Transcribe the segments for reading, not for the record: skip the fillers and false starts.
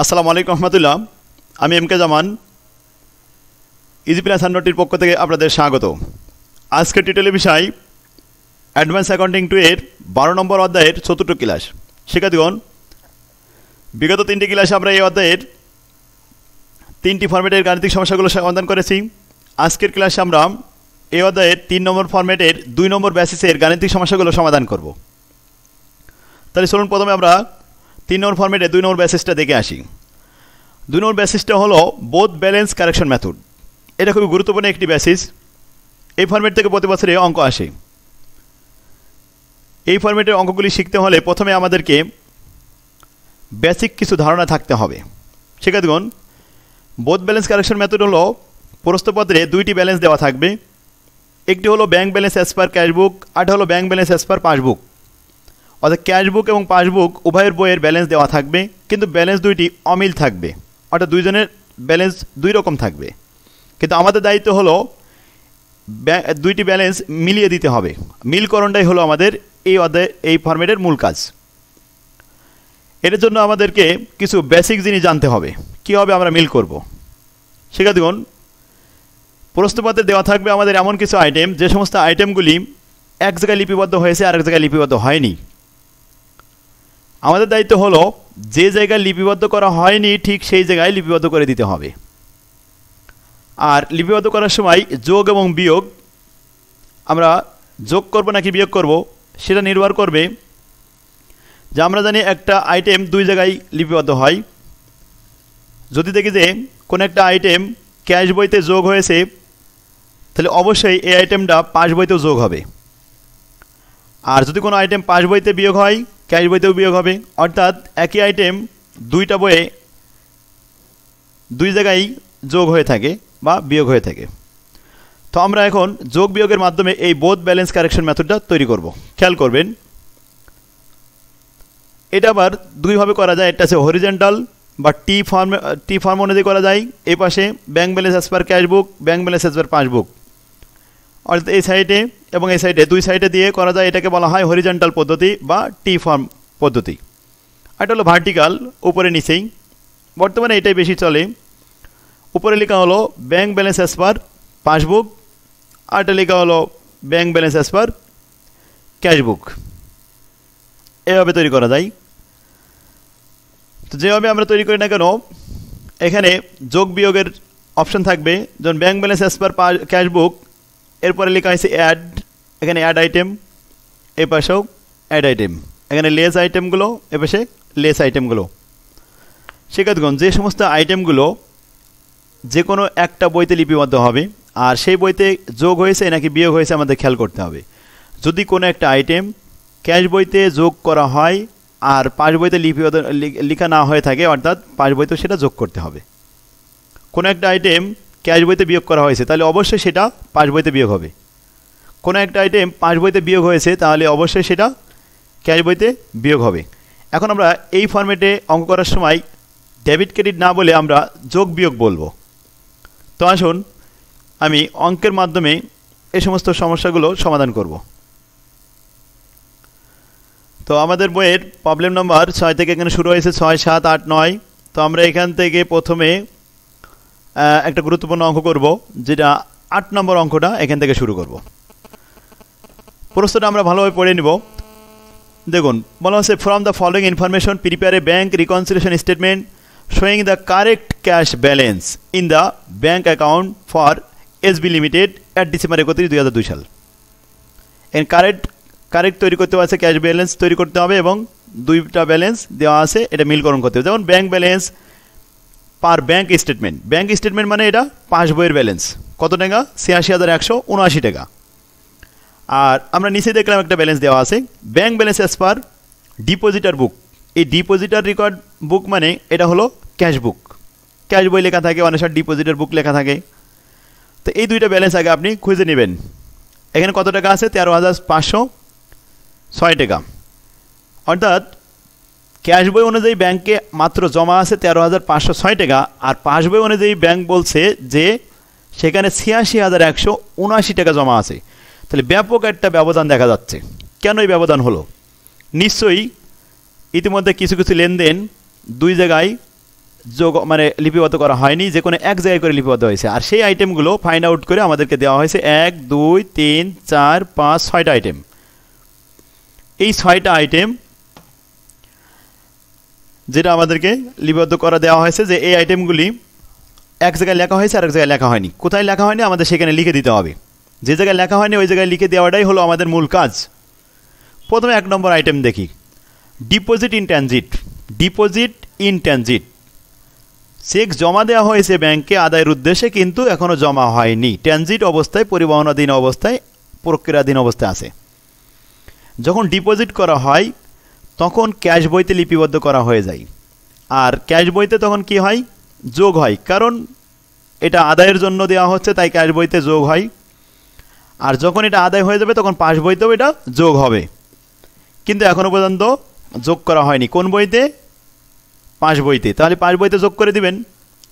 আসসালামু আলাইকুম রহমতুল্লাহ। আমি এম কে জামান, ইজি প্লাস হান্ড্রেডটির পক্ষ থেকে আপনাদের স্বাগত। আজকের টিটেলের বিষয় অ্যাডভান্স অ্যাকাউন্টিং 2 এর 12 নম্বর অধ্যায়ের চতুর্থ ক্লাস। শিক্ষার্থীগণ, বিগত 3টি ক্লাসে আমরা এই অধ্যায়ের 3টি ফরম্যাটের গাণিতিক সমস্যাগুলো সমাধান করেছি। আজকের ক্লাসে আমরা এই অধ্যায়ের 3 নম্বর ফরম্যাটের 2 নম্বর বেসিসের গাণিতিক সমস্যাগুলো সমাধান করব। তাহলে চলুন প্রথমে আমরা 3 নম্বর ফরম্যাটে 2 নম্বর বেসিসটা দেখে আসি। 2 নম্বর বেসিসটা হলো বোথ ব্যালেন্স কারেকশন মেথড। এটা খুবই গুরুত্বপূর্ণ একটি বেসিস। এই ফরম্যাট থেকে প্রতি বছরে অঙ্ক আসে। এই ফরম্যাটের অঙ্কগুলি শিখতে হলে প্রথমে আমাদেরকে বেসিক কিছু ধারণা থাকতে হবে। শিক্ষার্থীগণ, বোথ ব্যালেন্স কারেকশন মেথড হলো প্রশ্নপত্রে 2টি ব্যালেন্স দেওয়া থাকবে। একটি হলো bank balance as per cashbook, আর হলো bank balance as per passbook. অর্থাৎ ক্যাশবুক এবং পাসবুক উভয়ের বইয়ের ব্যালেন্স দেওয়া থাকবে, কিন্তু ব্যালেন্স দুইটি অমিল থাকবে, অর্থাৎ দুইজনের ব্যালেন্স দুই রকম থাকবে। কিন্তু আমাদের দায়িত্ব হলো 2টি ব্যালেন্স মিলিয়ে দিতে হবে। মিলকরণটাই হলো আমাদের এই ফরম্যাটের মূল কাজ। এর জন্য আমাদেরকে কিছু বেসিক জিনিস জানতে হবে, কীভাবে আমরা মিল করব। শিক্ষার্থীগণ, প্রশ্নপত্রে দেওয়া থাকবে আমাদের এমন কিছু আইটেম, যে সমস্ত আইটেমগুলি এক জায়গায় লিপিবদ্ধ হয়েছে আর এক জায়গায় লিপিবদ্ধ হয়নি। আমাদের দায়িত্ব হলো যে জায়গায় লিপিবদ্ধ করা হয়নি ঠিক সেই জায়গায় লিপিবদ্ধ করে দিতে হবে। আর লিপিবদ্ধ করার সময় যোগ এবং বিয়োগ, আমরা যোগ করব নাকি বিয়োগ করব সেটা নির্ভর করবে যে আমরা জানি একটা আইটেম 2 জায়গায় লিপিবদ্ধ হয়। যদি দেখি যে কোনো একটা আইটেম ক্যাশ বইতে যোগ হয়েছে, তাহলে অবশ্যই এই আইটেমটা পাস বইতেও যোগ হবে। আর যদি কোনো আইটেম পাস বইতে বিয়োগ হয়, ক্যাশ বইতেও বিয়োগ হবে। অর্থাৎ একই আইটেম 2টা বইয়ে 2 জায়গায় যোগ হয়ে থাকে বা বিয়োগ হয়ে থাকে। তো আমরা এখন যোগ বিয়োগের মাধ্যমে এই বোথ ব্যালেন্স কারেকশন মেথডটা তৈরি করব। খেয়াল করবেন, এটা আবার দুইভাবে করা যায়। এটা আছে হরিজেন্টাল বা টি ফর্ম অনুযায়ী করা যায়। এই পাশে bank balance as per cashbook, bank balance as per passbook, অর্থাৎ এই সাইডে এবং এই সাইডে 2 সাইডে দিয়ে করা যায়। এটাকে বলা হয় হরিজেন্টাল পদ্ধতি বা টি ফর্ম পদ্ধতি। এটা হলো ভার্টিক্যাল, উপরে নিচেই। বর্তমানে এটাই বেশি চলে। উপরে লেখা হলো bank balance as per passbook, আর এটা লেখা হলো bank balance as per cashbook. এভাবে তৈরি করা যায়। তো যেভাবে আমরা তৈরি করি না কেন, এখানে যোগ বিয়োগের অপশন থাকবে। যেমন bank balance as per cashbook, এরপরে লেখা হয়েছে অ্যাড, এখানে অ্যাড আইটেম, এই পাশেও অ্যাড আইটেম, এখানে লেস আইটেমগুলো, এ পাশে লেস আইটেমগুলো। শিক্ষার্থীগণ, যে সমস্ত আইটেমগুলো যে কোনো একটা বইতে লিপিবদ্ধ হবে, আর সেই বইতে যোগ হয়েছে নাকি বিয়োগ হয়েছে আমাদের খেয়াল করতে হবে। যদি কোনো একটা আইটেম ক্যাশ বইতে যোগ করা হয় আর পাস বইতে লিপিবদ্ধ লেখা না হয়ে থাকে, অর্থাৎ পাস বইতেও সেটা যোগ করতে হবে। কোনো একটা আইটেম ক্যাশ বইতে বিয়োগ করা হয়েছে, তাহলে অবশ্যই সেটা পাস বইতে বিয়োগ হবে। কোনো একটা আইটেম পাস বইতে বিয়োগ হয়েছে, তাহলে অবশ্যই সেটা ক্যাশ বইতে বিয়োগ হবে। এখন আমরা এই ফরম্যাটে অঙ্ক করার সময় ডেবিট ক্রেডিট না বলে আমরা যোগ বিয়োগ বলবো। তো আসুন আমি অঙ্কের মাধ্যমে এই সমস্ত সমস্যাগুলো সমাধান করব। তো আমাদের বইয়ের প্রবলেম নাম্বার 6 থেকে এখানে শুরু হয়েছে, 6, 7, 8, 9। তো আমরা এখান থেকে প্রথমে একটা গুরুত্বপূর্ণ অঙ্ক করব, যেটা 8 নম্বর অঙ্কটা এখান থেকে শুরু করব। প্রশ্নটা আমরা ভালোভাবে পড়ে নিব। দেখুন, বলা হচ্ছে from the following information prepare a bank reconciliation statement showing the correct cash balance in the bank account for SB limited at December 31, 2002 সাল। এর কারেক্ট তৈরি করতে আছে, ক্যাশ ব্যালেন্স তৈরি করতে হবে এবং 2টা ব্যালেন্স দেওয়া আছে, এটা মিলকরণ করতে হবে। যেমন ব্যাঙ্ক ব্যালেন্স পার ব্যাঙ্ক স্টেটমেন্ট, ব্যাঙ্ক স্টেটমেন্ট মানে এটা পাস বইয়ের ব্যালেন্স কত টাকা, 86,179 টাকা। আর আমরা নিচে দেখলাম একটা ব্যালেন্স দেওয়া আছে bank balance as per depositor book. এই ডিপোজিটার রেকর্ড বুক মানে এটা হলো ক্যাশ বুক, ক্যাশ বই লেখা থাকে, অনেক সময় ডিপোজিটার বুক লেখা থাকে। তো এই 2টা ব্যালেন্স আগে আপনি খুঁজে নেবেন। এখানে কত টাকা আছে, 13,506 টাকা। অর্থাৎ ক্যাশ বই অনুযায়ী ব্যাংকে মাত্র জমা আছে 13,506 টাকা, আর পাস বই অনুযায়ী ব্যাংক বলছে যে সেখানে 86,179 টাকা জমা আছে। তাহলে ব্যাপক একটা ব্যবধান দেখা যাচ্ছে। কেন এই ব্যবধান হলো? নিশ্চয়ই ইতিমধ্যে কিছু কিছু লেনদেন 2 জায়গায় যোগ মানে লিপিবদ্ধ করা হয়নি, যে কোনো এক জায়গায় করে লিপিবদ্ধ হয়েছে। আর সেই আইটেমগুলো ফাইন্ড আউট করে আমাদেরকে দেওয়া হয়েছে 1 2 3 4 5 6টা আইটেম। এই 6টা আইটেম যেটা আমাদেরকে লিপিবদ্ধ করা দেওয়া হয়েছে, যে এই আইটেমগুলি এক জায়গায় লেখা হয়েছে আর এক জায়গায় লেখা হয়নি। কোথায় লেখা হয়নি আমাদের সেখানে লিখে দিতে হবে, যে জায়গায় লেখা হয়নি ওই জায়গায় লিখে দেওয়াটাই হলো আমাদের মূল কাজ। প্রথমে 1 নম্বর আইটেম দেখি, deposit in transit. Deposit in transit, cheque জমা দেওয়া হয়েছে ব্যাংকে আদায়ের উদ্দেশ্যে, কিন্তু এখনও জমা হয়নি, ট্রানজিট অবস্থায়, পরিবহনাধীন অবস্থায়, প্রক্রিয়াধীন অবস্থায় আছে। যখন ডিপোজিট করা হয় তখন ক্যাশ বইতে লিপিবদ্ধ করা হয়ে যায়। আর ক্যাশ বইতে তখন কি হয়, যোগ হয়, কারণ এটা আদায়ের জন্য দেওয়া হচ্ছে, তাই ক্যাশ বইতে যোগ হয়। আর যখন এটা আদায় হয়ে যাবে তখন পাস বইতেও এটা যোগ হবে, কিন্তু এখনও পর্যন্ত যোগ করা হয়নি। কোন বইতে? পাস বইতে। তাহলে পাস বইতে যোগ করে দিবেন।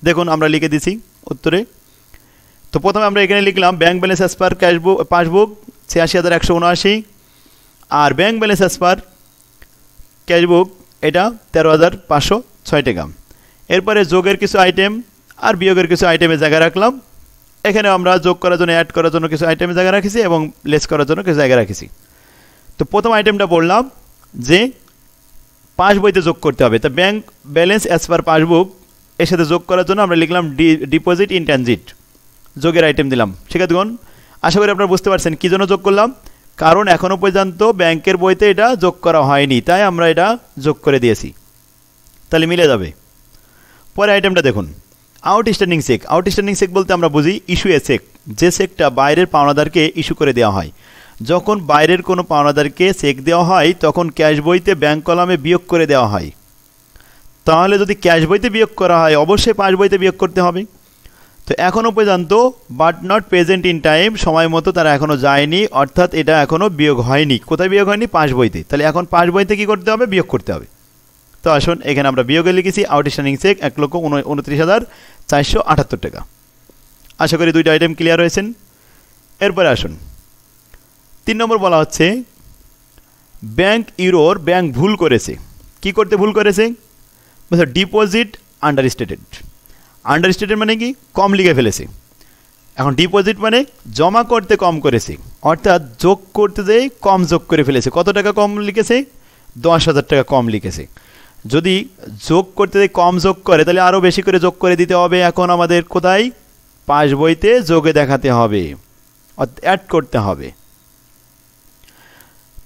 দেখুন আমরা লিখে দিছি উত্তরে। তো প্রথমে আমরা এখানে লিখলাম bank balance as per cashbook passbook ৮৬,১৭৯, আর bank balance as per cashbook এটা ১৩,৫০৬ টাকা। এরপরে যোগের কিছু আইটেম আর বিয়োগের কিছু আইটেমে জায়গা রাখলাম। এখানে আমরা যোগ করার জন্য, অ্যাড করার জন্য কিছু আইটেমে জায়গা রাখেছি এবং লেস করার জন্য কিছু জায়গা রাখেছি। তো প্রথম আইটেমটা বললাম যে পাস বইতে যোগ করতে হবে। তা bank balance as per passbook এর সাথে যোগ করার জন্য আমরা লিখলাম ডিপোজিট ইন ট্রানজিট, যোগের আইটেম দিলাম। শিক্ষার্থীগণ, আশা করি আপনারা বুঝতে পারছেন কী জন্য যোগ করলাম, কারণ এখনও পর্যন্ত ব্যাংকের বইতে এটা যোগ করা হয়নি, তাই আমরা এটা যোগ করে দিয়েছি। তাহলে মিলে যাবে। পরে আইটেমটা দেখুন, আউটস্ট্যান্ডিং চেক। আউটস্ট্যান্ডিং চেক বলতে আমরা বুঝি ইস্যু এ চেক, যে চেকটা বাইরের পাওনাদারকে ইস্যু করে দেওয়া হয়। যখন বাইরের কোনো পাওনাদারকে চেক দেওয়া হয় তখন ক্যাশ বইতে ব্যাংক কলামে বিয়োগ করে দেওয়া হয়। তাহলে যদি ক্যাশ বইতে বিয়োগ করা হয় অবশ্যই পাস বইতে বিয়োগ করতে হবে। তো এখনও পর্যন্ত but not present in time, সময় মতো তারা এখনও যায়নি, অর্থাৎ এটা এখনও বিয়োগ হয়নি। কোথায় বিয়োগ হয়নি? পাস বইতে। তাহলে এখন পাস বইতে কী করতে হবে? বিয়োগ করতে হবে। তো আসুন এখানে আমরা বিয়োগে লিখেছি আউটস্ট্যান্ডিং চেক ১,২৯,৪৭৮ টাকা। আশা করি দুইটা আইটেম ক্লিয়ার হয়েছেন। এরপরে আসুন 3 নম্বর বলা হচ্ছে ব্যাংক ইউরোর ব্যাংক ভুল করেছে। কি করতে ভুল করেছে? ডিপোজিট আন্ডারস্টেটেড। আন্ডারস্টেটেড মানে কি? কম লিখে ফেলেছে। এখন ডিপোজিট মানে জমা করতে কম করেছে, অর্থাৎ যোগ করতে যেয়ে কম যোগ করে ফেলেছে। কত টাকা কম লিখেছে? ১০,০০০ টাকা কম লিখেছে। যদি যোগ করতে যেয়ে কম যোগ করে তাহলে আরও বেশি করে যোগ করে দিতে হবে। এখন আমাদের কোথায়? পাস বইতে যোগে দেখাতে হবে, অ্যাড করতে হবে।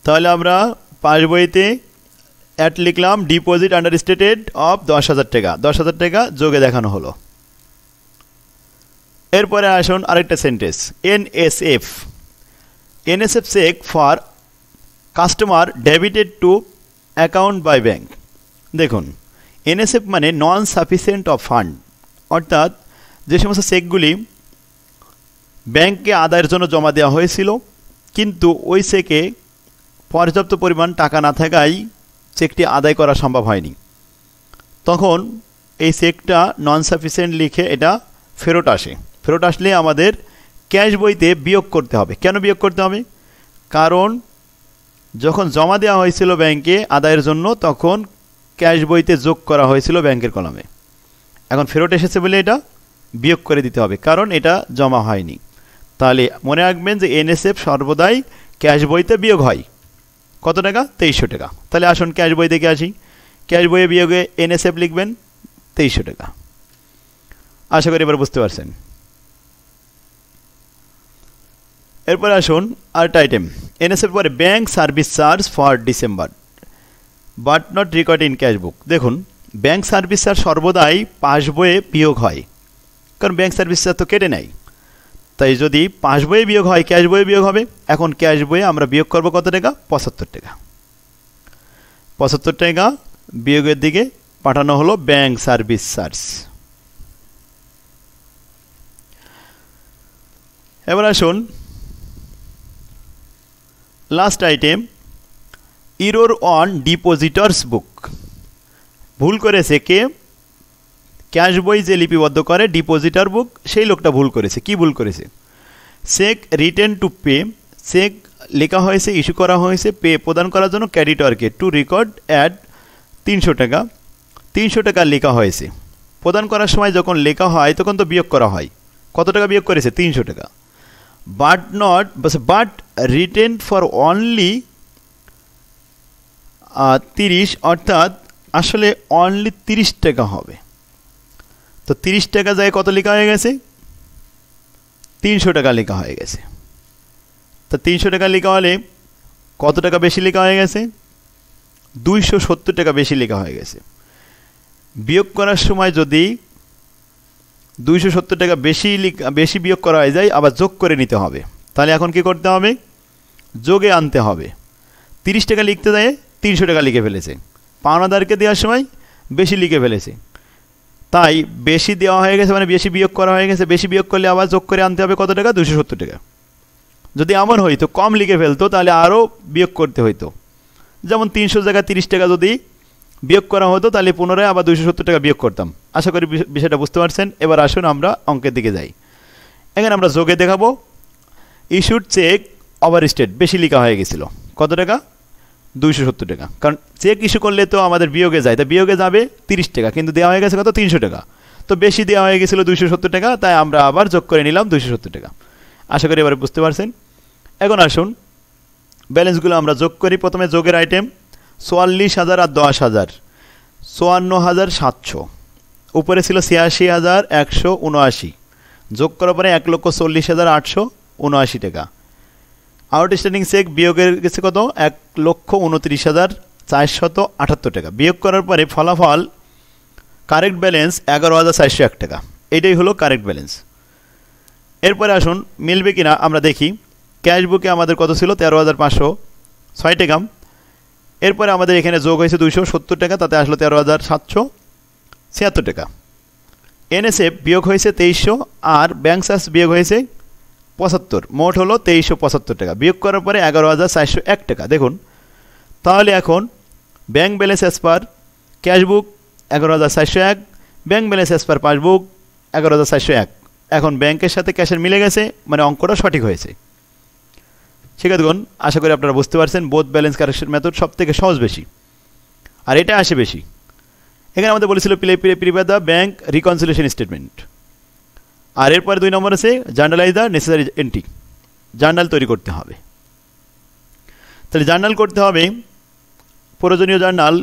তাহলে আমরা পাস বইতে অ্যাড লিখলাম ডিপোজিট আন্ডারস্টেটেড অফ ১০,০০০ টাকা। ১০,০০০ টাকা যোগে দেখানো হলো। এরপরে আসুন আরেকটা sentence, NSF. NSF cheque for customer debited to account by bank. দেখুন এনএসএফ মানে নন সাফিসিয়েন্ট অফ ফান্ড, অর্থাৎ যে সমস্ত চেকগুলি ব্যাংকে আদায়ের জন্য জমা দেওয়া হয়েছিল কিন্তু ওই চেকে পর্যাপ্ত পরিমাণ টাকা না থাকায় চেকটি আদায় করা সম্ভব হয়নি, তখন এই চেকটা নন সাফিসিয়েন্ট লিখে এটা ফেরত আসে। ফেরত আসলে আমাদের ক্যাশ বইতে বিয়োগ করতে হবে। কেন বিয়োগ করতে হবে? কারণ যখন জমা দেওয়া হয়েছিল ব্যাংকে আদায়ের জন্য তখন ক্যাশ বইতে যোগ করা হয়েছিল ব্যাংকের কলামে। এখন ফেরত এসেছে বলে এটা বিয়োগ করে দিতে হবে, কারণ এটা জমা হয়নি। তাহলে মনে রাখবেন যে এনএসএফ সর্বদাই ক্যাশ বইতে বিয়োগ হয়। কত টাকা? ২৩০০ টাকা। তাহলে আসুন ক্যাশ বই থেকে আসি। ক্যাশ বইয়ে বিয়োগে এনএসএফ লিখবেন ২৩০০ টাকা। আশা করি এবার বুঝতে পারছেন। এরপরে আসুন আরেকটা আইটেম, এনএসএফ পরে bank service charge for December but not record in cash বুক। দেখুন ব্যাংক সার্ভিস চার্জ সর্বদাই পাস বইয়ে বিয়োগ হয়, কারণ ব্যাংক সার্ভিস চার্জ তো কেটে নেয়। তাই যদি পাস বইয়ে বিয়োগ হয় ক্যাশ বইয়ে বিয়োগ হবে। এখন ক্যাশ বইয়ে আমরা বিয়োগ করব কত টাকা? ৭৫ টাকা। ৭৫ টাকা বিয়োগের দিকে পাঠানো হলো ব্যাংক সার্ভিস চার্জ। এবার আসুন লাস্ট আইটেম, ইরোর অন ডিপোজিটরস বুক। ভুল করেছে কে? ক্যাশ বই যে লিপিবদ্ধ করে ডিপোজিটর বুক, সেই লোকটা ভুল করেছে। কি ভুল করেছে? Cheque written to pay, cheque লেখা হয়েছে, ইস্যু করা হয়েছে পে প্রদান করার জন্য ক্রেডিটরকে, টু রেকর্ড অ্যাড ৩০০ টাকা। ৩০০ টাকা লেখা হয়েছে, প্রদান করার সময় যখন লেখা হয় তখন তো বিয়োগ করা হয়। কত টাকা বিয়োগ করেছে? 300 টাকা। বাট রিটেন ফর অনলি 30, অর্থাৎ আসলে অনলি 30 টাকা হবে। তো 30 টাকা যায় কত লেখা হয়ে গেছে? 300 টাকা লেখা হয়ে গেছে। তো 300 টাকা লেখা হলে কত টাকা বেশি লেখা হয়ে গেছে? 270 টাকা বেশি লেখা হয়ে গেছে। বিয়োগ করার সময় যদি 270 টাকা বেশি বিয়োগ করা হয়ে যায়, আবার যোগ করে নিতে হবে। তাহলে এখন কি করতে হবে? যোগে আনতে হবে। 30 টাকা লিখতে যায় 300 টাকা লিখে ফেলেছে, পাওনাদারকে দেওয়ার সময় বেশি লিখে ফেলেছে, তাই বেশি দেওয়া হয়ে গেছে মানে বেশি বিয়োগ করা হয়ে গেছে। বেশি বিয়োগ করলে আবার যোগ করে আনতে হবে কত টাকা? 270 টাকা। যদি এমন হইতো কম লিখে ফেলতো তাহলে আরও বিয়োগ করতে হইতো। যেমন 300 জায়গায় 30 টাকা যদি বিয়োগ করা হতো তাহলে পুনরায় আবার 270 টাকা বিয়োগ করতাম। আশা করি বিষয়টা বুঝতে পারছেন। এবার আসুন আমরা অঙ্কের দিকে যাই। এখানে আমরা যোগে দেখাবো ইস্যুড চেক ওভারস্টেট, বেশি লেখা হয়ে গেছিল। কত টাকা? 270 টাকা। কারণ চেক ইস্যু করলে তো আমাদের বিয়োগে যায়, তাই বিয়োগে যাবে 30 টাকা, কিন্তু দেওয়া হয়ে গেছে কত? 300 টাকা। তো বেশি দেওয়া হয়ে গেছিলো 270 টাকা, তাই আমরা আবার যোগ করে নিলাম 270 টাকা। আশা করি এবারে বুঝতে পারছেন। এখন আসুন ব্যালেন্সগুলো আমরা যোগ করি। প্রথমে যোগের আইটেম 44,000 আর 10,000, 54,700। উপরে ছিল 86,179, যোগ করার পরে 1,40,879 টাকা। আউটস্ট্যান্ডিং চেক বিয়োগের গেছে কত? 1,29,478 টাকা। বিয়োগ করার পরে ফলাফল কারেক্ট ব্যালেন্স 11,401 টাকা। এটাই হলো কারেক্ট ব্যালেন্স। এরপরে আসুন মিলবে কিনা আমরা দেখি। ক্যাশ বুকে আমাদের কত ছিল? 13,506 টাকা। এরপরে আমাদের এখানে যোগ হয়েছে 270 টাকা, তাতে আসলো 13,776 টাকা। এনএসএফ বিয়োগ হয়েছে 2300 আর ব্যাংক চার্জ বিয়োগ হয়েছে 75, মোট হলো 2375 টাকা। বিয়োগ করার পরে 11,401 টাকা। দেখুন তাহলে এখন ব্যাংক ব্যালেন্স অ্যাজ পার ক্যাশ বুক 11,401, bank balance as per passbook 11,401। এখন ব্যাংকের সাথে ক্যাশের মিলে গেছে, মানে অঙ্কটা সঠিক হয়েছে। শিক্ষার্থীগণ, আশা করি আপনারা বুঝতে পারছেন বোথ ব্যালেন্স কারেকশন মেথড সব থেকে সহজ বেশি, আর এটা আসে বেশি। এখানে আমাদের বলেছিল prepare the bank reconciliation statement. আর এরপরে 2 নম্বর আছে journalize the necessary entry, journal তৈরি করতে হবে। তাহলে জার্নাল করতে হবে, প্রয়োজনীয় জার্নাল।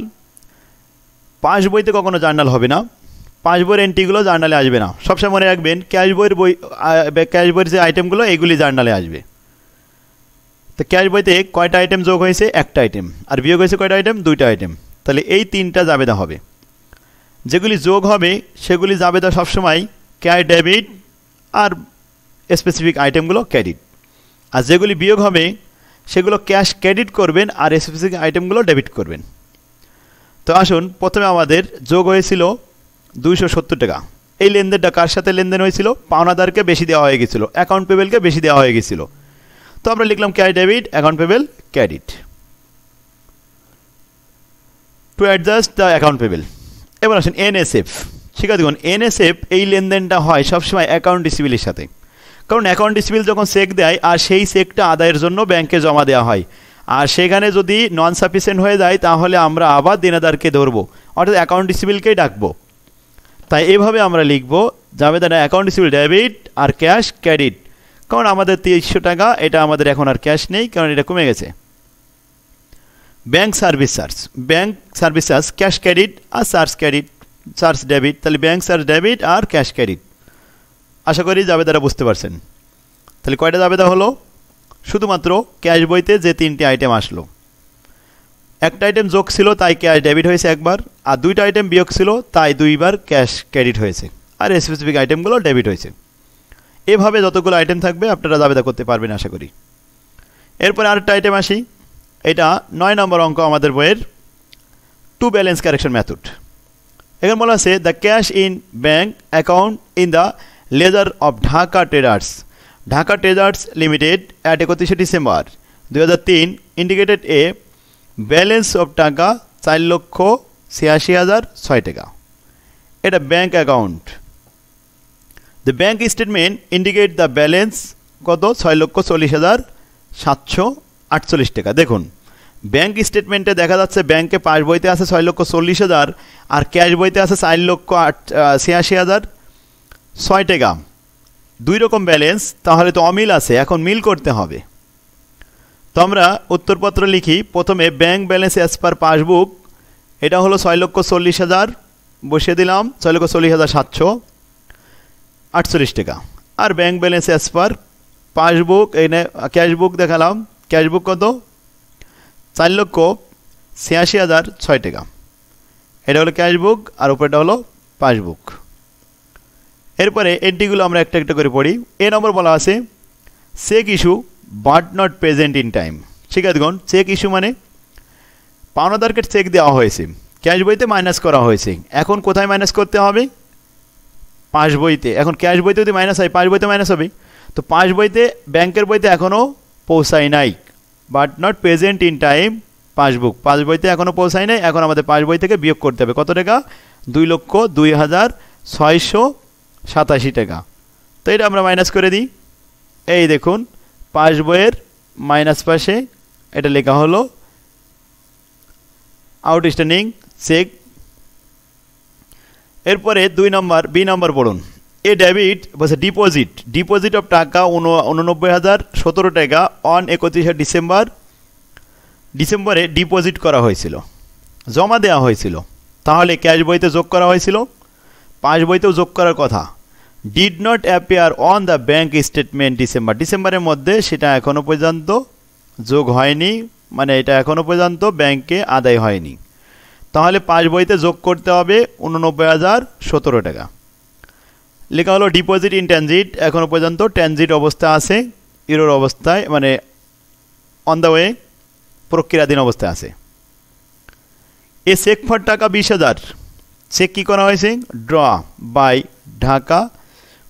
পাস বইতে কখনো জার্নাল হবে না, পাস বইয়ের এন্ট্রিগুলো জার্নালে আসবে না। সবসময় মনে রাখবেন ক্যাশ বইয়ের যে আইটেমগুলো এগুলি জার্নালে আসবে। তো ক্যাশ বইতে কয়টা আইটেম যোগ হয়েছে? একটা আইটেম। আর বিয়োগ হয়েছে কয়টা আইটেম? 2টা আইটেম। তাহলে এই 3টা জাবেদা হবে। যেগুলি যোগ হবে সেগুলি জাবেদা সবসময় ক্যাশ ডেবিট আর স্পেসিফিক আইটেমগুলো ক্রেডিট। আর যেগুলি বিয়োগ হবে সেগুলো ক্যাশ ক্রেডিট করবেন আর স্পেসিফিক আইটেমগুলো ডেবিট করবেন। তো আসুন প্রথমে আমাদের যোগ হয়েছিল 270 টাকা। এই লেনদেনটা কার সাথে লেনদেন হয়েছিল? পাওনাদারকে বেশি দেওয়া হয়ে গেছিলো, অ্যাকাউন্ট পেবেলকে বেশি দেওয়া হয়ে গেছিলো। তো আমরা লিখলাম cash debit, account payable credit to adjust the account payable. এবার আসেন এনএসএফ। ঠিক আছে, দেখুন এনএসএফ এই লেনদেনটা হয় সবসময় অ্যাকাউন্ট রিসিভিলের সাথে। কারণ অ্যাকাউন্ট রিসিভিল যখন চেক দেয় আর সেই চেকটা আদায়ের জন্য ব্যাংকে জমা দেওয়া হয়, আর সেখানে যদি নন সাফিসিয়েন্ট হয়ে যায় তাহলে আমরা আবার দেনাদারকে ধরবো, অর্থাৎ অ্যাকাউন্ট রিসিভিলকেই ডাকবো। তাই এভাবে আমরা লিখবো জাবেদানা অ্যাকাউন্ট রিসিভিল ডেবিট আর ক্যাশ ক্রেডিট। কারণ আমাদের 300 টাকা, এটা আমাদের এখন আর ক্যাশ নেই, কারণ এটা কমে গেছে। Bank service charge cash credit আর চার্জ ডেবিট। তাহলে ব্যাংক চার্জ ডেবিট আর ক্যাশ ক্রেডিট। আশা করি জাবেদারা বুঝতে পারছেন। তাহলে কয়টা জাবেদা হলো? শুধুমাত্র ক্যাশ বইতে যে 3টি আইটেম আসলো, একটা আইটেম যোগ ছিল তাই ক্যাশ ডেবিট হয়েছে একবার, আর 2টা আইটেম বিয়োগ ছিল তাই 2বার ক্যাশ ক্রেডিট হয়েছে, আর স্পেসিফিক আইটেমগুলো ডেবিট হয়েছে। এভাবে যতগুলো আইটেম থাকবে আপনারা জাবেদা করতে পারবেন আশা করি। এরপরে আরেকটা আইটেম আসি, এটা 9 নম্বর অঙ্ক আমাদের বইয়ের টু ব্যালেন্স কারেকশন মেথড। এখানে বলা আছে the cash in bank account in the ledger of Dhaka traders limited at 31 December 2003 indicated a balance of taka 4,86,006 taka. এটা bank account. The bank statement indicate the balance কত? 6,40,748 টাকা। দেখুন ব্যাংক স্টেটমেন্টে দেখা যাচ্ছে ব্যাংকে পাস বইতে আছে 6,40,000 আর ক্যাশ বইতে আছে 4,86,006 টাকা। দুই রকম ব্যালেন্স, তাহলে তো অমিল আছে, এখন মিল করতে হবে। তো আমরা উত্তরপত্র লিখি। প্রথমে bank balance as per passbook, এটা হলো 6,40,000, বসিয়ে দিলাম 6,40,748 টাকা। আর bank balance as per passbook, এখানে ক্যাশবুক দেখালাম, ক্যাশবুক কত 4,86,006 টাকা। এটা হলো ক্যাশবুক আর উপরটা হলো পাসবুক। এরপরে এন্ট্রিগুলো আমরা একটা একটা করে পড়ি। এ নম্বর বলা আছে cheque issue but not present in time. শিক্ষার্থীগণ, চেক ইস্যু মানে পাওনাদারকে চেক দেওয়া হয়েছে, ক্যাশ বইতে মাইনাস করা হয়েছে, এখন কোথায় মাইনাস করতে হবে? পাস বইতে। এখন ক্যাশ বইতে যদি মাইনাস হয় পাস বইতে মাইনাস হবে, তো পাস বইতে ব্যাংকের বইতে এখনও পৌঁছায় নাই, but not present in time passbook, pass বইতে এখনও পৌঁছায় নাই, এখন আমাদের পাস বই থেকে বিয়োগ করতে হবে কত টাকা? 2,02,687 টাকা। তো এটা আমরা মাইনাস করে দিই। এই দেখুন পাস বইয়ের মাইনাস পাশে এটা লেখা হলো আউটস্ট্যান্ডিং চেক। এরপরে 2 নম্বর বি নম্বর পড়ুন। এ ডেবিট বলছে ডিপোজিট, ডিপোজিট অফ টাকা 89,017 টাকা অন 31 ডিসেম্বরে ডিপোজিট করা হয়েছিল, জমা দেওয়া হয়েছিল। তাহলে ক্যাশ বইতে যোগ করা হয়েছিল, পাস বইতেও যোগ করার কথা। Did not appear on the bank statement ডিসেম্বরের মধ্যে সেটা এখনও পর্যন্ত যোগ হয়নি, মানে এটা এখনও পর্যন্ত ব্যাংকে আদায় হয়নি। তাহলে পাস বইতে যোগ করতে হবে 89,017 টাকা। লেখা হলো ডিপোজিট ইন ট্রানজিট, এখনও পর্যন্ত ট্রানজিট অবস্থা আছে, ইরোর অবস্থায়, মানে অন দ্য ওয়ে, প্রক্রিয়াধীন অবস্থায় আছে। এ চেক ফর টাকা 20,000, চেক কী করা হয়েছে? ড্র বাই ঢাকা,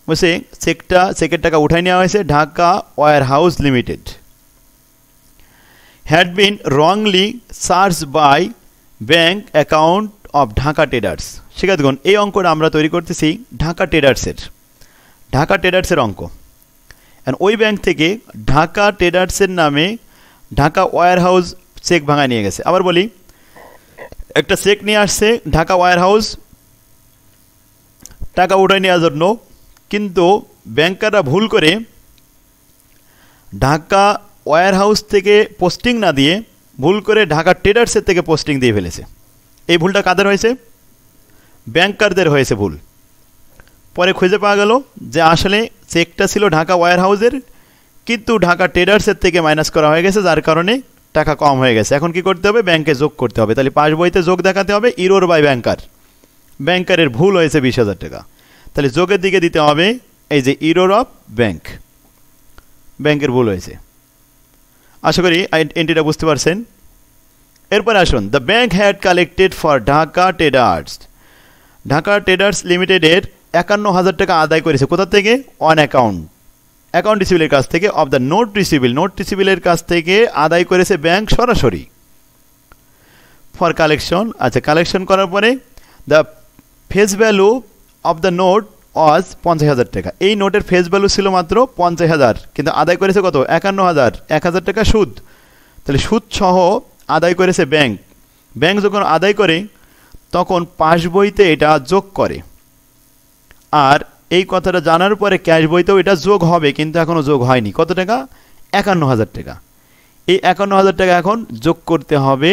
বলছে চেকের টাকা উঠাই নেওয়া হয়েছে Dhaka warehouse limited. Had been wrongly charge by bank account of Dhaka traders. শিক্ষার্থীগণ, এই অঙ্কটা আমরা তৈরি করতেছি ঢাকা ট্রেডার্সের অঙ্ক। ওই ব্যাংক থেকে ঢাকা ট্রেডার্সের নামে ঢাকা ওয়্যার হাউস চেক ভাঙা নিয়ে গেছে। আবার বলি, একটা চেক নিয়ে আসছে ঢাকা ওয়্যার হাউস টাকা উঠাই নেওয়ার জন্য, কিন্তু ব্যাংকাররা ভুল করে ঢাকা ওয়্যার হাউস থেকে পোস্টিং না দিয়ে ভুল করে ঢাকা ট্রেডার্সের থেকে পোস্টিং দিয়ে ফেলেছে। এই ভুলটা কাদের হয়েছে? ব্যাংকারদের হয়েছে ভুল। পরে খুঁজে পাওয়া গেল যে আসলে চেকটা ছিল ঢাকা ওয়্যার হাউসের, কিন্তু ঢাকা ট্রেডার্সের থেকে মাইনাস করা হয়ে গেছে, যার কারণে টাকা কম হয়ে গেছে। এখন কি করতে হবে? ব্যাংকে যোগ করতে হবে। তাহলে পাস বইতে যোগ দেখাতে হবে ইরোর বাই ব্যাংকারের ভুল হয়েছে 20,000 টাকা, তাহলে যোগের দিকে দিতে হবে এই যে ইরোর অফ ব্যাংকের ভুল হয়েছে। আশা করি এন্ট্রিটা বুঝতে পারছেন। এরপর আসুন, the bank had collected for Dhaka traders লিমিটেডের 51,000 টাকা আদায় করেছে। কোথা থেকে? অন অ্যাকাউন্ট রিসিভিলের কাছ থেকে, অফ দ্য নোট রিসিভিলের কাছ থেকে আদায় করেছে ব্যাংক সরাসরি ফর কালেকশন। আচ্ছা, কালেকশন করার পরে the face value of the note was 50,000 টাকা। এই নোটের ফেস ভ্যালু ছিল মাত্র 50,000, কিন্তু আদায় করেছে কত? 51,000, 1,000 টাকা সুদ। তাহলে সুদ সহ আদায় করেছে ব্যাংক যখন আদায় করে তখন পাস বইতে এটা যোগ করে। আর এই কথাটা জানার পরে ক্যাশ বইতেও এটা যোগ হবে, কিন্তু এখনও যোগ হয়নি। কত টাকা? 51,000 টাকা। এই 51,000 টাকা এখন যোগ করতে হবে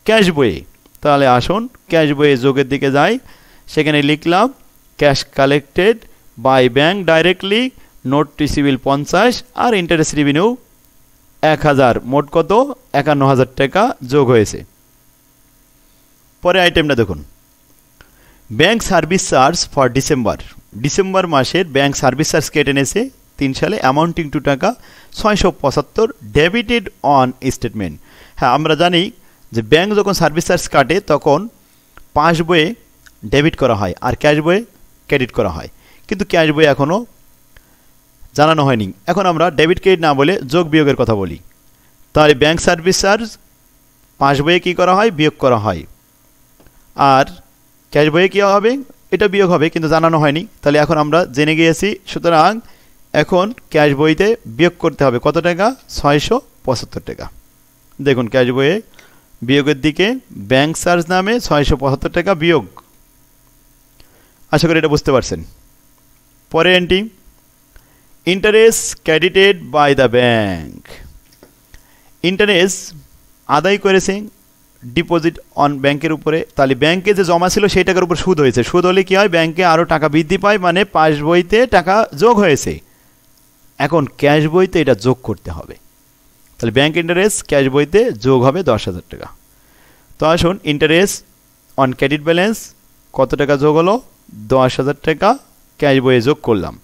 ক্যাশ বইয়ে। তাহলে আসুন ক্যাশ বইয়ে যোগের দিকে যাই। সেখানে লিখলাম cash collected by bank directly, note receivable 50 আর ইন্টারেস্ট রেভিনিউ 1,000, মোট কত? 51,000 টাকা যোগ হয়েছে। পরে আইটেমটা দেখুন, bank service charge for December মাসের ব্যাংক সার্ভিস চার্জ কেটে এনেছে 3 সালে, অ্যামাউন্টিং টু টাকা 675, ডেবিটেড অন স্টেটমেন্ট। হ্যাঁ, আমরা জানি যে ব্যাংক যখন সার্ভিস চার্জ কাটে তখন পাস বইয়ে ডেবিট করা হয় আর ক্যাশ বইয়ে ক্রেডিট করা হয়, কিন্তু ক্যাশ বই এখনও জানানো হয়নি। এখন আমরা ডেবিট ক্রেডিট না বলে যোগ বিয়োগের কথা বলি। তাহলে ব্যাংক সার্ভিস চার্জ পাস বইয়ে কী করা হয়? বিয়োগ করা হয়। আর ক্যাশ বইয়ে কী হবে? এটা বিয়োগ হবে, কিন্তু জানানো হয়নি। তাহলে এখন আমরা জেনে গিয়েছি, সুতরাং এখন ক্যাশ বইতে বিয়োগ করতে হবে কত টাকা? 675 টাকা। দেখুন ক্যাশ বইয়ে বিয়োগের দিকে ব্যাংক চার্জ নামে 675 টাকা বিয়োগ। আশা করি এটা বুঝতে পারছেন। পরে entry, interest credited by the bank. Interest আদায় করেছে ডিপোজিট অন ব্যাংকের উপরে, তাহলে ব্যাংকে যে জমা ছিল সেই টাকার উপর সুদ হয়েছে। সুদ হলে কি হয়, ব্যাংকে আরও টাকা বৃদ্ধি পায়, মানে পাস বইতে টাকা যোগ হয়েছে। এখন ক্যাশ বইতে এটা যোগ করতে হবে, তাহলে ব্যাংক ইন্টারেস্ট ক্যাশ বইতে যোগ হবে 10,000 টাকা। তো আসুন ইন্টারেস্ট অন ক্রেডিট ব্যালেন্স কত টাকা যোগ হলো, 10,000 টাকা ক্যাশ বইয়ে যোগ করলাম।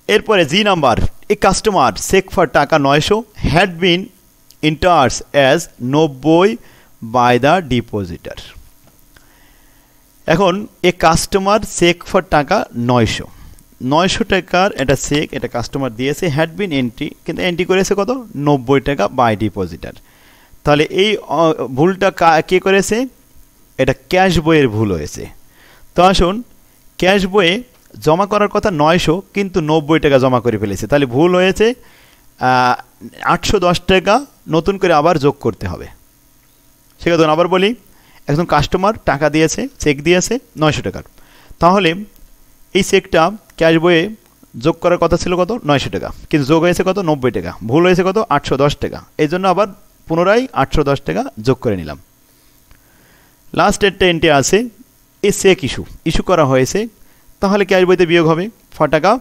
এরপরে G number, a customer cheque for টাকা 900 had been entered as 90 by the depositor. এখন এ কাস্টমার চেক ফর টাকা 900 টাকার এটা চেক, এটা কাস্টমার দিয়েছে, হ্যাড বিন এন্ট্রি, কিন্তু এন্ট্রি করেছে কত, 90 টাকা বাই ডিপোজিটার। তাহলে এই ভুলটা কে করেছে, এটা ক্যাশ বইয়ের ভুল হয়েছে। তো আসুন ক্যাশ বইয়ে জমা করার কথা 900, কিন্তু 90 টাকা জমা করে ফেলেছে, তাহলে ভুল হয়েছে। 810 টাকা নতুন করে আবার যোগ করতে হবে। সেক্ষেত্রে আবার বলি, একজন কাস্টমার টাকা দিয়েছে, চেক দিয়েছে 900 টাকার, তাহলে এই চেকটা ক্যাশ বইয়ে যোগ করার কথা ছিল কত, 900 টাকা, কিন্তু যোগ হয়েছে কত, 90 টাকা, ভুল হয়েছে কত, 810 টাকা। এই জন্য আবার পুনরায় 810 টাকা যোগ করে নিলাম। লাস্ট একটা এন্ট্রি আছে, এ চেক ইস্যু করা হয়েছে, তাহলে ক্যাশ বইতে বিয়োগ হবে ফর টাকা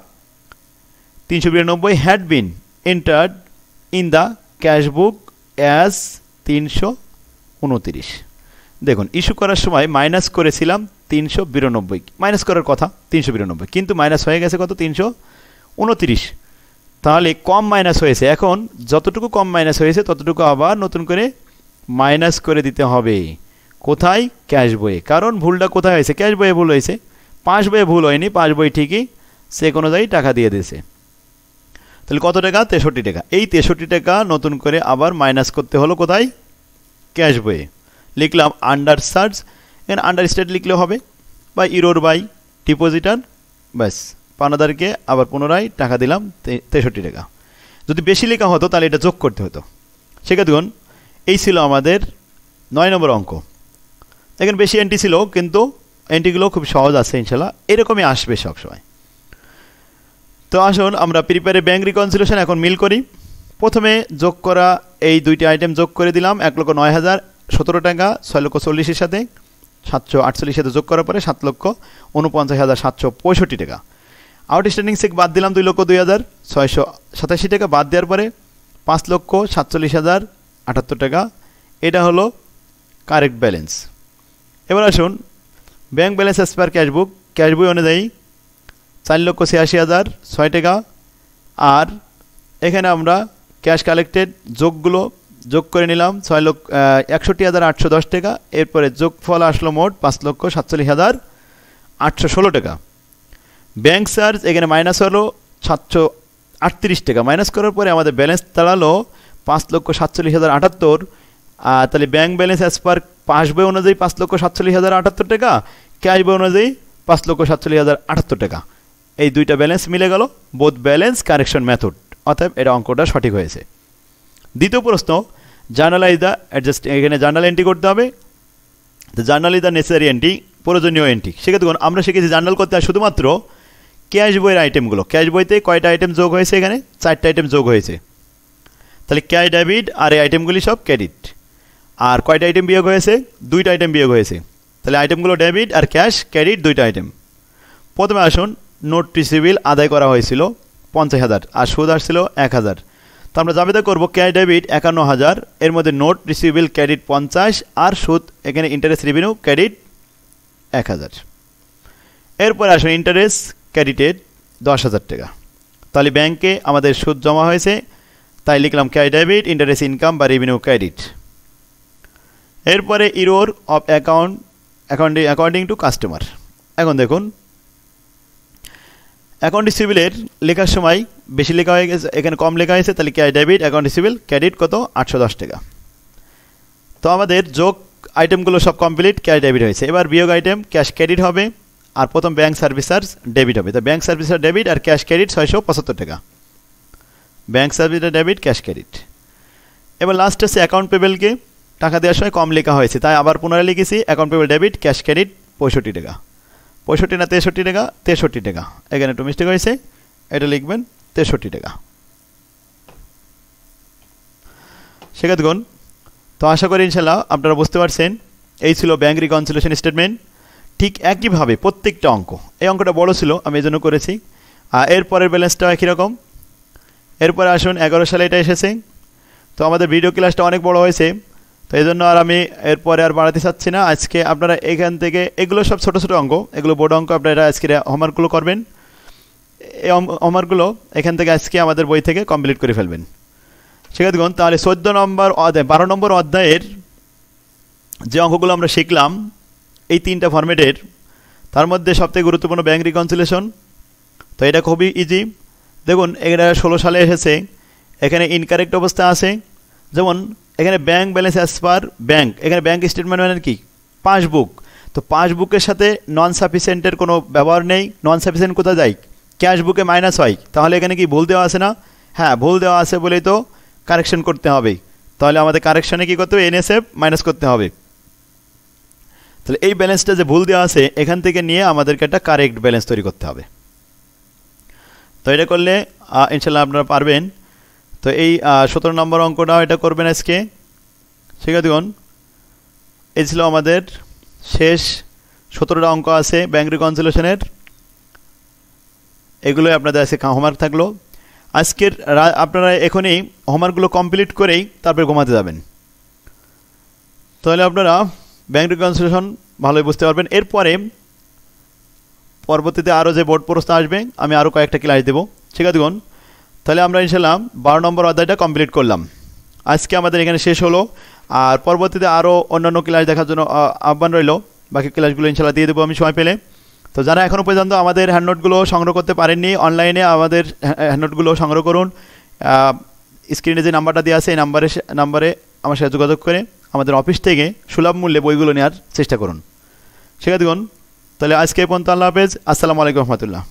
392 had been entered in the cash book as 329। দেখুন ইস্যু করার সময় মাইনাস করেছিলাম 392, মাইনাস করার কথা 392, কিন্তু মাইনাস হয়ে গেছে কত, 329। তাহলে কম মাইনাস হয়েছে, এখন যতটুকু কম মাইনাস হয়েছে ততটুকু আবার নতুন করে মাইনাস করে দিতে হবে। কোথায়, ক্যাশ বইয়ে। কারণ ভুলটা কোথায় হয়েছে, ক্যাশ বইয়ে ভুল হয়েছে, পাস বইয়ে ভুল হয়নি, পাস বই ঠিকই চেক অনুযায়ী টাকা দিয়ে দিয়েছে। তাহলে কত টাকা, 63 টাকা। এই 63 টাকা নতুন করে আবার মাইনাস করতে হলো কোথায়, ক্যাশ বইয়ে। লিখলাম আন্ডার চার্জ, এখানে আন্ডার স্টেট লিখলেও হবে, বা ইরোর বাই ডিপোজিটার, ব্যাস পাওনাদারকে আবার পুনরায় টাকা দিলাম 63 টাকা। যদি বেশি লেখা হতো তাহলে এটা যোগ করতে হতো। সেক্ষেত্রে এই ছিল আমাদের 9 নম্বর অঙ্ক। এখানে বেশি এন্ট্রি ছিল, কিন্তু এন্ট্রিগুলো খুব সহজ আছে ইনশাল্লাহ, এরকমই আসবে সবসময়। তো আসুন আমরা প্রিপেয়ারে ব্যাংক রিকনসিলিয়েশন এখন মিল করি। প্রথমে যোগ করা এই দুইটি আইটেম যোগ করে দিলাম, 1,09,017 টাকা 6,40,000 সাথে 748 সাথে যোগ করার পরে 7,49,765 টাকা। আউটস্ট্যান্ডিং চেক বাদ দিলাম 2,02,687 টাকা, বাদ দেওয়ার পরে 5,47,078 টাকা। এটা হলো কারেক্ট ব্যালেন্স। এবার আসুন ব্যাংক ব্যালেন্স অ্যাজ পার ক্যাশ বুক, ক্যাশ বই অনুযায়ী 4,86,006 টাকা। আর এখানে আমরা ক্যাশ কালেক্টেড যোগগুলো যোগ করে নিলাম 61,810 টাকা। এরপরে যোগফল আসলো মোট 5,47,816 টাকা। ব্যাংক চার্জ এখানে মাইনাস হলো 738 টাকা, মাইনাস করার পরে আমাদের ব্যালেন্স দাঁড়ালো 5,47,078। তাহলে ব্যাংক ব্যালেন্স অ্যাজ পার পাস বই অনুযায়ী 5,47,078 টাকা, ক্যাশ বই অনুযায়ী 5,47,078 টাকা। এই দুইটা ব্যালেন্স মিলে গেল, বোথ ব্যালেন্স কারেকশন মেথড, অতএব এটা অঙ্কটা সঠিক হয়েছে। দ্বিতীয় প্রশ্ন, জার্নালাইজ দ্য অ্যাডজাস্ট, এখানে জার্নাল এন্ট্রি করতে হবে। তো journal is the necessary entry, প্রয়োজনীয় এন্ট্রি। সেক্ষেত্রে আমরা শিখেছি জার্নাল করতে হয় শুধুমাত্র ক্যাশ বইয়ের আইটেমগুলো। ক্যাশ বইতে কয়টা আইটেম যোগ হয়েছে, এখানে 4টা আইটেম যোগ হয়েছে। তাহলে ক্যাশ ডেবিট আর এই আইটেমগুলি সব ক্রেডিট। আর কয়টা আইটেম বিয়োগ হয়েছে, 2টা আইটেম বিয়োগ হয়েছে। তাহলে আইটেমগুলো ডেবিট আর ক্যাশ ক্রেডিট 2টা আইটেম। প্রথমে আসুন নোট রিসিভেবল আদায় করা হয়েছিল 50,000 আর সুদ আসছিল 1,000। তো আমরা জাবেদা করবো ক্যাশ ডেবিট 51,000, এর মধ্যে নোট রিসিভেবল ক্রেডিট 50 আর সুদ এখানে ইন্টারেস্ট রেভিনিউ ক্রেডিট 1,000। এরপর আসুন ইন্টারেস্ট ক্রেডিটেড 10,000 টাকা। তাহলে ব্যাংকে আমাদের সুদ জমা হয়েছে, তাই লিখলাম ক্যাশ ডেবিট ইন্টারেস্ট ইনকাম বা রেভিনিউ ক্রেডিট। এরপরে error of accounting to customer. এখন দেখুন অ্যাকাউন্ট রিসিভেবলের লেখার সময় বেশি লেখা হয়ে গেছে, এখানে কম লেখা হয়েছে। তাহলে cash debit account receivable credit কত, 810 টাকা। তো আমাদের যোগ আইটেমগুলো সব কমপ্লিট, ক্যাশ ডেবিট হয়েছে। এবার বিয়োগ আইটেম ক্যাশ ক্রেডিট হবে, আর প্রথম ব্যাংক সার্ভিস চার্জ ডেবিট হবে। তো ব্যাংক সার্ভিস চার্জ ডেবিট আর ক্যাশ ক্রেডিট 675 টাকা। Bank service debit, cash credit. এবার লাস্ট আছে অ্যাকাউন্ট পেবেলকে টাকা দেওয়ার সময় কম লেখা হয়েছে, তাই আবার পুনরায় লিখেছি account payable debit, cash credit 65 টাকা। 65 না 63 টাকা? 63 টাকা। এখানে একটু মিস্টেক হয়েছে, এটা লিখবেন 63 টাকা। শিক্ষার্থীগণ, তো আশা করি ইনশাল্লাহ আপনারা বুঝতে পারছেন। এই ছিল ব্যাঙ্ক রিকনসিলিয়েশন স্টেটমেন্ট। ঠিক একইভাবে প্রত্যেকটা অঙ্ক, এই অঙ্কটা বড় ছিল আমি এই জন্য করেছি, আর এরপরের ব্যালেন্সটাও একই রকম। এরপরে আসুন 11 সালে এটা এসেছে। তো আমাদের ভিডিও ক্লাসটা অনেক বড় হয়েছে, তো এই জন্য আর আমি এরপরে আর বাড়াতে চাচ্ছি না। আজকে আপনারা এখান থেকে এগুলো সব ছোটো ছোটো অঙ্ক, এগুলো বোর্ড অঙ্ক, আপনারা আজকে হোমওয়ার্কগুলো করবেন। এই হোমওয়ার্কগুলো এখান থেকে আজকে আমাদের বই থেকে কমপ্লিট করে ফেলবেন। শিক্ষার্থীগণ, তাহলে 14 নম্বর অধ্যায় 12 নম্বর অধ্যায়ের যে অঙ্কগুলো আমরা শিখলাম এই 3টা ফরম্যাটের, তার মধ্যে সবথেকে গুরুত্বপূর্ণ ব্যাঙ্ক রিকনসিলিয়েশন। তো এটা খুবই ইজি। দেখুন এটা 16 সালে এসেছে। এখানে ইনকারেক্ট অবস্থা আছে, যেমন এখানে ব্যাঙ্ক ব্যালেন্স অ্যাজ পার ব্যাঙ্ক, এখানে ব্যাঙ্ক স্টেটমেন্ট মানে কি? পাসবুক। তো পাসবুকের সাথে নন সাফিসিয়েন্টের কোনো ব্যবহার নেই। নন সাফিসিয়েন্ট কোথায় যায়? ক্যাশ বুকে মাইনাস হয়। তাহলে এখানে কি ভুল দেওয়া আছে না? হ্যাঁ, ভুল দেওয়া আছে বলেই তো কারেকশন করতে হবে। তাহলে আমাদের কারেকশনে কী করতে হবে? এনএসএফ মাইনাস করতে হবে। তাহলে এই ব্যালেন্সটা যে ভুল দেওয়া আছে এখান থেকে নিয়ে আমাদেরকে একটা কারেক্ট ব্যালেন্স তৈরি করতে হবে। তো এটা করলে ইনশাল্লাহ আপনারা পারবেন। তো এই 17 নম্বর অঙ্কটাও এটা করবেন আজকে। শিক্ষার্থীগণ, এই ছিল আমাদের শেষ 17টা অঙ্ক আছে ব্যাঙ্ক রিকনসিলিয়েশনের। এগুলোই আপনাদের আজকে হোমওয়ার্ক থাকলো। আজকের আপনারা এখনই হোমওয়ার্কগুলো কমপ্লিট করেই তারপরে ঘুমাতে যাবেন। তাহলে আপনারা ব্যাঙ্ক রিকনসিলিয়েশন ভালোই বুঝতে পারবেন। এরপরে পরবর্তীতে আরও যে বোর্ড প্রশ্ন আসবে আমি আরও কয়েকটা ক্লাস দেবো। শিক্ষার্থীগণ, তাহলে আমরা ইনশাল্লাহ 12 নম্বর অধ্যায়টা কমপ্লিট করলাম। আজকে আমাদের এখানে শেষ হলো, আর পরবর্তীতে আরও অন্যান্য ক্লাস দেখার জন্য আহ্বান রইল। বাকি ক্লাসগুলো ইনশাল্লাহ দিয়ে দেবো আমি সময় পেলে। তো যারা এখনও পর্যন্ত আমাদের হ্যান্ডনোটগুলো সংগ্রহ করতে পারেননি, অনলাইনে আমাদের হ্যান্ডনোটগুলো সংগ্রহ করুন। স্ক্রিনে যে নাম্বারটা দেওয়া আছে এই নাম্বারে আমার সাথে যোগাযোগ করে আমাদের অফিস থেকে সুলভ মূল্যে বইগুলো নেওয়ার চেষ্টা করুন। শিক্ষার্থীগণ, তাহলে আজকে এই পর্যন্ত। আল্লাহ হাফেজ। আসসালামু আলাইকুম রহমতুল্লাহ।